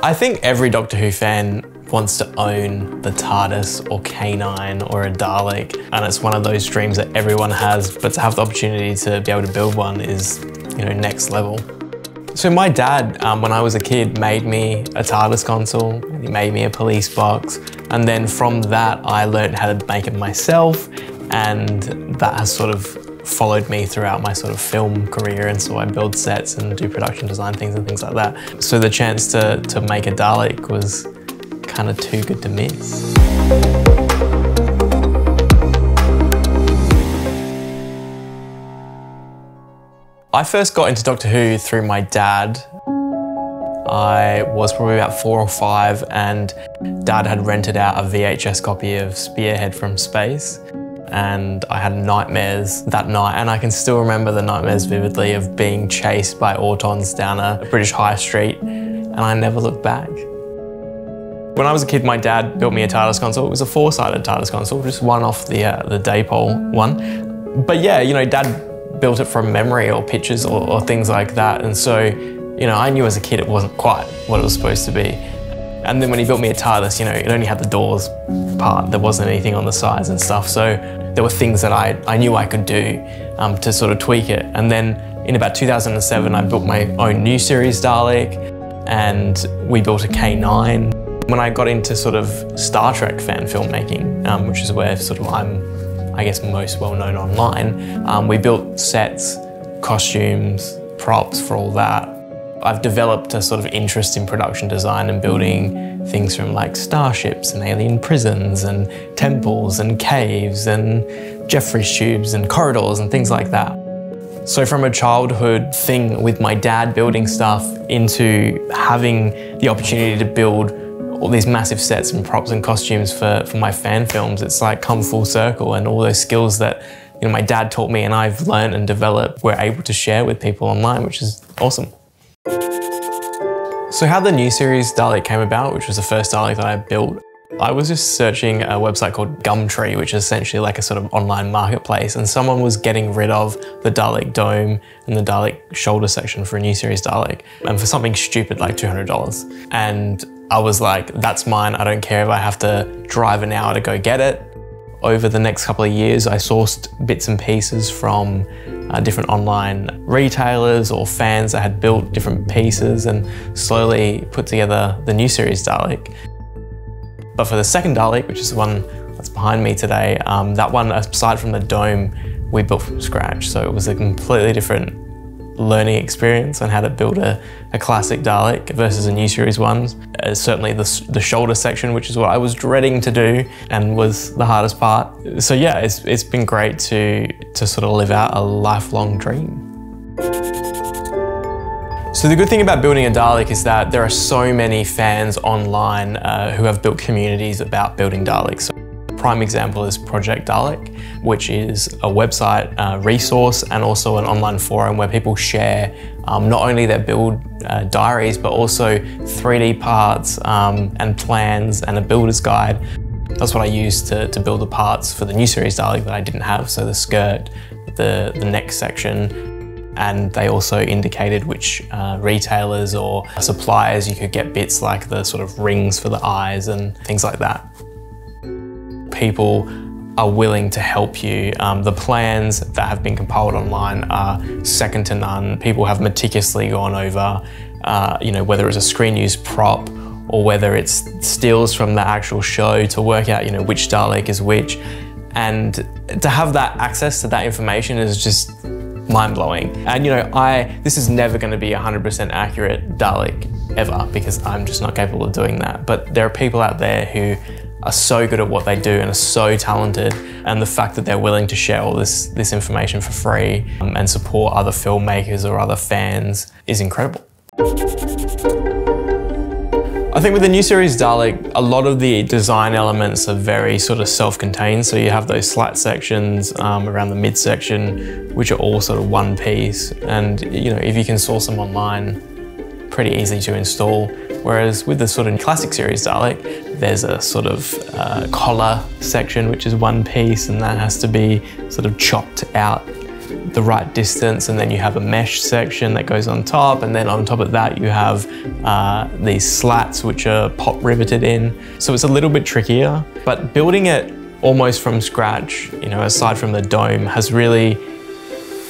I think every Doctor Who fan wants to own the TARDIS or K9 or a Dalek, and it's one of those dreams that everyone has, but to have the opportunity to be able to build one is, you know, next level. So my dad, when I was a kid, made me a TARDIS console, he made me a police box, and then from that I learned how to make it myself, and that has sort of followed me throughout my sort of film career, and so I build sets and do production design things and things like that. So the chance to make a Dalek was kind of too good to miss. I first got into Doctor Who through my dad. I was probably about 4 or 5 and Dad had rented out a VHS copy of Spearhead from Space, and I had nightmares that night, and I can still remember the nightmares vividly of being chased by Autons down a British high street, and I never looked back. When I was a kid, my dad built me a TARDIS console. It was a 4-sided TARDIS console, just one off the Daypole one. But yeah, you know, Dad built it from memory or pictures or things like that. And so, you know, I knew as a kid it wasn't quite what it was supposed to be. And then when he built me a TARDIS, you know, it only had the doors part. There wasn't anything on the sides and stuff. So there were things that I knew I could do to sort of tweak it. And then in about 2007, I built my own new Series Dalek, and we built a K9. When I got into sort of Star Trek fan filmmaking, which is where sort of I'm, I guess, most well known online, we built sets, costumes, props for all that. I've developed a sort of interest in production design and building things from like starships and alien prisons and temples and caves and Jeffries tubes and corridors and things like that. So from a childhood thing with my dad building stuff into having the opportunity to build all these massive sets and props and costumes for my fan films, it's like come full circle, and all those skills that, you know, my dad taught me and I've learned and developed, we're able to share with people online, which is awesome. So how the new Series Dalek came about, which was the first Dalek that I built, I was just searching a website called Gumtree, which is essentially like a sort of online marketplace, and someone was getting rid of the Dalek dome and the Dalek shoulder section for a new Series Dalek, and for something stupid like $200. And I was like, that's mine, I don't care if I have to drive an hour to go get it. Over the next couple of years, I sourced bits and pieces from different online retailers or fans that had built different pieces and slowly put together the new Series Dalek. But for the second Dalek, which is the one that's behind me today, that one, aside from the dome, we built from scratch. So it was a completely different learning experience on how to build a classic Dalek versus a new series one. Certainly the shoulder section, which is what I was dreading to do and was the hardest part. So yeah, it's been great to sort of live out a lifelong dream. So the good thing about building a Dalek is that there are so many fans online who have built communities about building Daleks. So prime example is Project Dalek, which is a website resource and also an online forum where people share not only their build diaries, but also 3D parts and plans and a builder's guide. That's what I used to build the parts for the new Series Dalek that I didn't have. So the skirt, the neck section, and they also indicated which retailers or suppliers you could get bits like the sort of rings for the eyes and things like that. People are willing to help you. The plans that have been compiled online are second to none. People have meticulously gone over, you know, whether it's a screen use prop or whether it's stills from the actual show to work out, you know, which Dalek is which. And to have that access to that information is just mind-blowing. And you know, this is never going to be 100% accurate Dalek ever, because I'm just not capable of doing that. But there are people out there who are so good at what they do and are so talented, and the fact that they're willing to share all this information for free and support other filmmakers or other fans is incredible. I think with the new Series Dalek, a lot of the design elements are very sort of self-contained. So you have those slat sections around the midsection, which are all sort of one piece. And you know, if you can source them online, pretty easy to install. Whereas with the sort of classic Series Dalek, there's a sort of collar section, which is one piece, and that has to be sort of chopped out the right distance, and then you have a mesh section that goes on top, and then on top of that you have these slats which are pop riveted in. So it's a little bit trickier, but building it almost from scratch, you know, aside from the dome, has really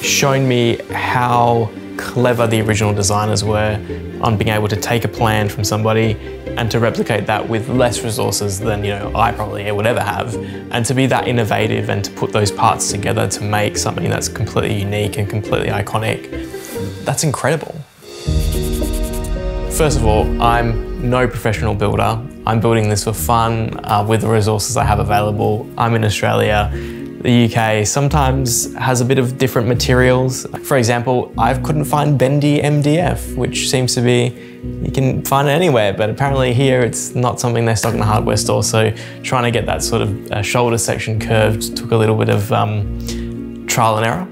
shown me how clever the original designers were on being able to take a plan from somebody and to replicate that with less resources than, you know, I probably would ever have, and to be that innovative and to put those parts together to make something that's completely unique and completely iconic. That's incredible. First of all, I'm no professional builder. I'm building this for fun with the resources I have available. I'm in Australia. The UK sometimes has a bit of different materials. For example, I couldn't find bendy MDF, which seems to be, you can find it anywhere, but apparently here it's not something they stock in the hardware store. So trying to get that sort of shoulder section curved took a little bit of trial and error.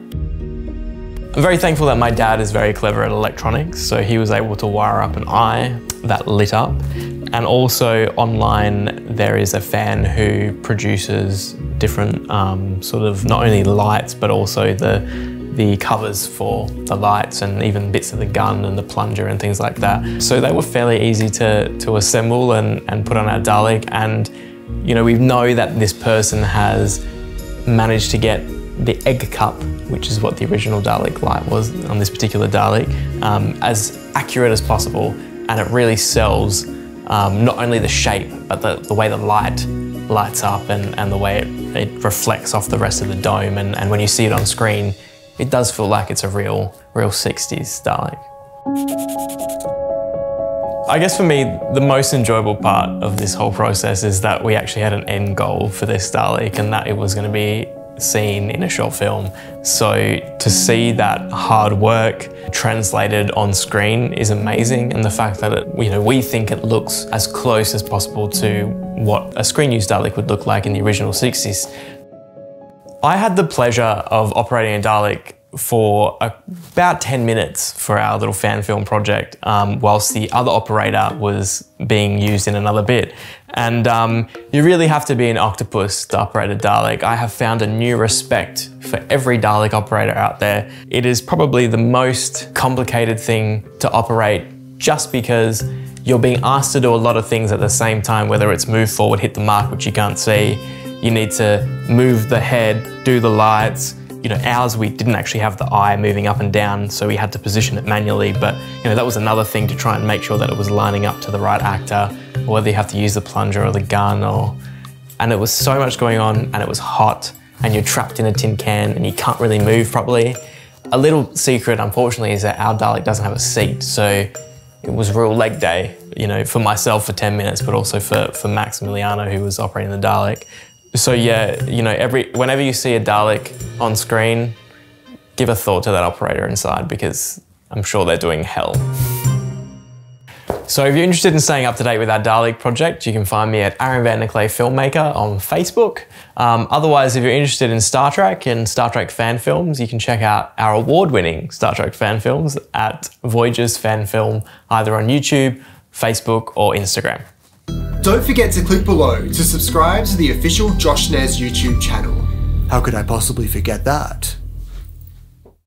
I'm very thankful that my dad is very clever at electronics, so he was able to wire up an eye that lit up. And also online there is a fan who produces different sort of not only lights but also the covers for the lights and even bits of the gun and the plunger and things like that. So they were fairly easy to assemble and put on our Dalek, and you know, we know that this person has managed to get the egg cup, which is what the original Dalek light was on this particular Dalek, as accurate as possible, and it really sells not only the shape but the way the light lights up and the way it reflects off the rest of the dome, and when you see it on screen it does feel like it's a real 60s Dalek. I guess for me the most enjoyable part of this whole process is that we actually had an end goal for this Dalek, and that it was going to be seen in a short film. So to see that hard work translated on screen is amazing, and the fact that it, you know, we think it looks as close as possible to what a screen-used Dalek would look like in the original 60s. I had the pleasure of operating a Dalek for about 10 minutes for our little fan film project, whilst the other operator was being used in another bit. And you really have to be an octopus to operate a Dalek. I have found a new respect for every Dalek operator out there. It is probably the most complicated thing to operate, just because you're being asked to do a lot of things at the same time, whether it's move forward, hit the mark, which you can't see. You need to move the head, do the lights. You know, ours, we didn't actually have the eye moving up and down, so we had to position it manually, but you know, that was another thing to try and make sure that it was lining up to the right actor, or whether you have to use the plunger or the gun, and it was so much going on, and it was hot, and you're trapped in a tin can, and you can't really move properly. A little secret, unfortunately, is that our Dalek doesn't have a seat, so it was real leg day, you know, for myself for 10 minutes, but also for Max Emiliano, who was operating the Dalek. So yeah, you know, whenever you see a Dalek on screen, give a thought to that operator inside, because I'm sure they're doing hell. So if you're interested in staying up to date with our Dalek project, you can find me at Aaron Vanderkley Filmmaker on Facebook. Otherwise, if you're interested in Star Trek and Star Trek fan films, you can check out our award-winning Star Trek fan films at Voyager's Fan Film, either on YouTube, Facebook, or Instagram. Don't forget to click below to subscribe to the official Josh Nez YouTube channel. How could I possibly forget that?